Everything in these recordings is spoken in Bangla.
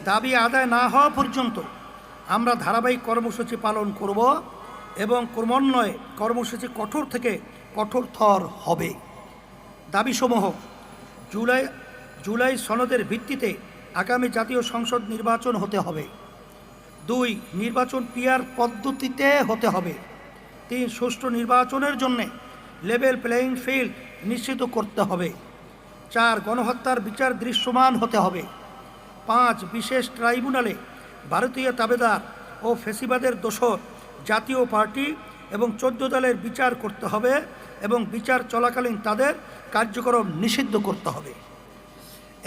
দাবি আদায় না হওয়া পর্যন্ত আমরা ধারাবাহিক কর্মসূচি পালন করব এবং ক্রমান্বয়ে কর্মসূচি কঠোর থেকে কঠোরতর হবে। দাবিসমূহ: জুলাই সনদের ভিত্তিতে আগামী জাতীয় সংসদ নির্বাচন হতে হবে। 2. নির্বাচন পিআর পদ্ধতিতে হতে হবে। 3. সুষ্ঠু নির্বাচনের জন্য লেভেল প্লেয়িং ফিল্ড নিশ্চিত করতে হবে। 4. গণহত্যার বিচার দৃশ্যমান হতে হবে। 5. বিশেষ ট্রাইব্যুনালে ভারতীয় তাবেদার ও ফ্যাসিবাদের দোসর জাতীয় পার্টি এবং 14 দলের বিচার করতে হবে এবং বিচার চলাকালীন তাদের কার্যক্রম নিষিদ্ধ করতে হবে।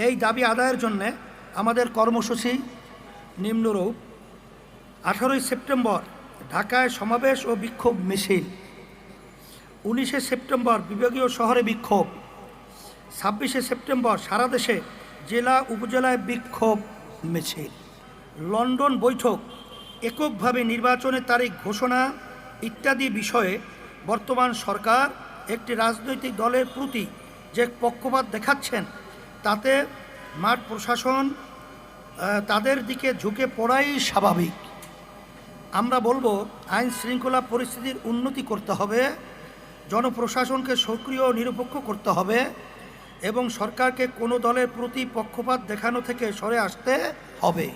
এই দাবি আদায়ের জন্য আমাদের কর্মসূচি নিম্নরূপ: 18 সেপ্টেম্বর ঢাকায় সমাবেশ ও বিক্ষোভ মিছিল, 19 সেপ্টেম্বর বিভাগীয় শহরে বিক্ষোভ, 26 সেপ্টেম্বর সারা দেশে জেলা উপজেলায় বিক্ষোভ মিছিল। লন্ডন বৈঠক, এককভাবে নির্বাচনের তারিখ ঘোষণা ইত্যাদি বিষয়ে বর্তমান সরকার একটি রাজনৈতিক দলের প্রতি যে পক্ষপাত দেখাচ্ছেন তাতে মাঠ প্রশাসন তাদের দিকে ঝুঁকে পড়াই স্বাভাবিক। আমরা বলবো, আইন শৃঙ্খলা পরিস্থিতির উন্নতি করতে হবে, জনপ্রশাসনকে সক্রিয় ও নিরপেক্ষ করতে হবে এবং সরকারকে কোনো দলের প্রতি পক্ষপাত দেখানো থেকে সরে আসতে হবে।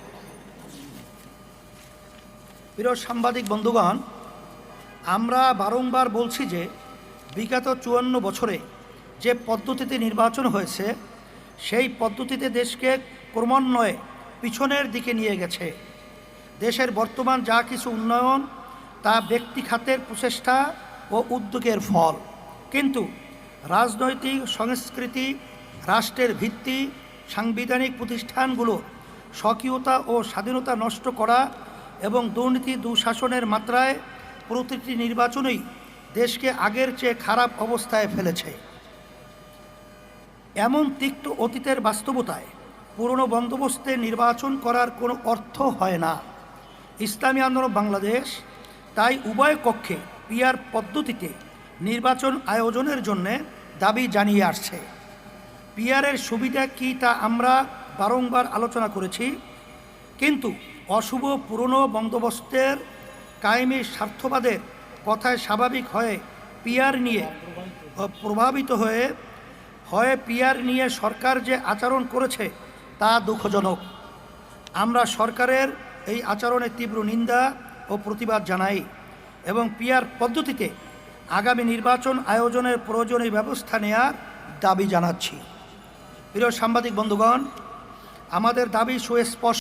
প্রিয় সাংবাদিক বন্ধুগণ, আমরা বারংবার বলছি যে বিগত 54 বছরে যে পদ্ধতিতে নির্বাচন হয়েছে সেই পদ্ধতিতে দেশকে ক্রমান্বয়ে পিছনের দিকে নিয়ে গেছে। দেশের বর্তমান যা কিছু উন্নয়ন তা ব্যক্তি খাতের প্রচেষ্টা ও উদ্যোগের ফল, কিন্তু রাজনৈতিক সংস্কৃতি, রাষ্ট্রের ভিত্তি, সাংবিধানিক প্রতিষ্ঠানগুলো স্বকীয়তা ও স্বাধীনতা নষ্ট করা এবং দুর্নীতি দুঃশাসনের মাত্রায় প্রতিটি নির্বাচনই দেশকে আগের চেয়ে খারাপ অবস্থায় ফেলেছে। এমন তিক্ত অতীতের বাস্তবতায় পুরনো বন্দোবস্তে নির্বাচন করার কোনো অর্থ হয় না। ইসলামী আন্দোলন বাংলাদেশ তাই উভয় কক্ষে পিআর পদ্ধতিতে নির্বাচন আয়োজনের জন্য দাবি জানিয়ে আসছে। পিআরের সুবিধা কী তা আমরা বারংবার আলোচনা করেছি, কিন্তু অশুভ পুরনো বন্দোবস্তের কায়েমি স্বার্থবাদের কথায় স্বাভাবিক হয়ে পিআর নিয়ে প্রভাবিত হয়ে পিআর নিয়ে সরকার যে আচরণ করেছে তা দুঃখজনক। আমরা সরকারের এই আচরণের তীব্র নিন্দা ও প্রতিবাদ জানাই এবং পিআর পদ্ধতিতে আগামী নির্বাচন আয়োজনের প্রয়োজনীয় ব্যবস্থা নেওয়ার দাবি জানাচ্ছি। প্রিয় সাংবাদিক বন্ধুগণ, আমাদের দাবি সুস্পষ্ট।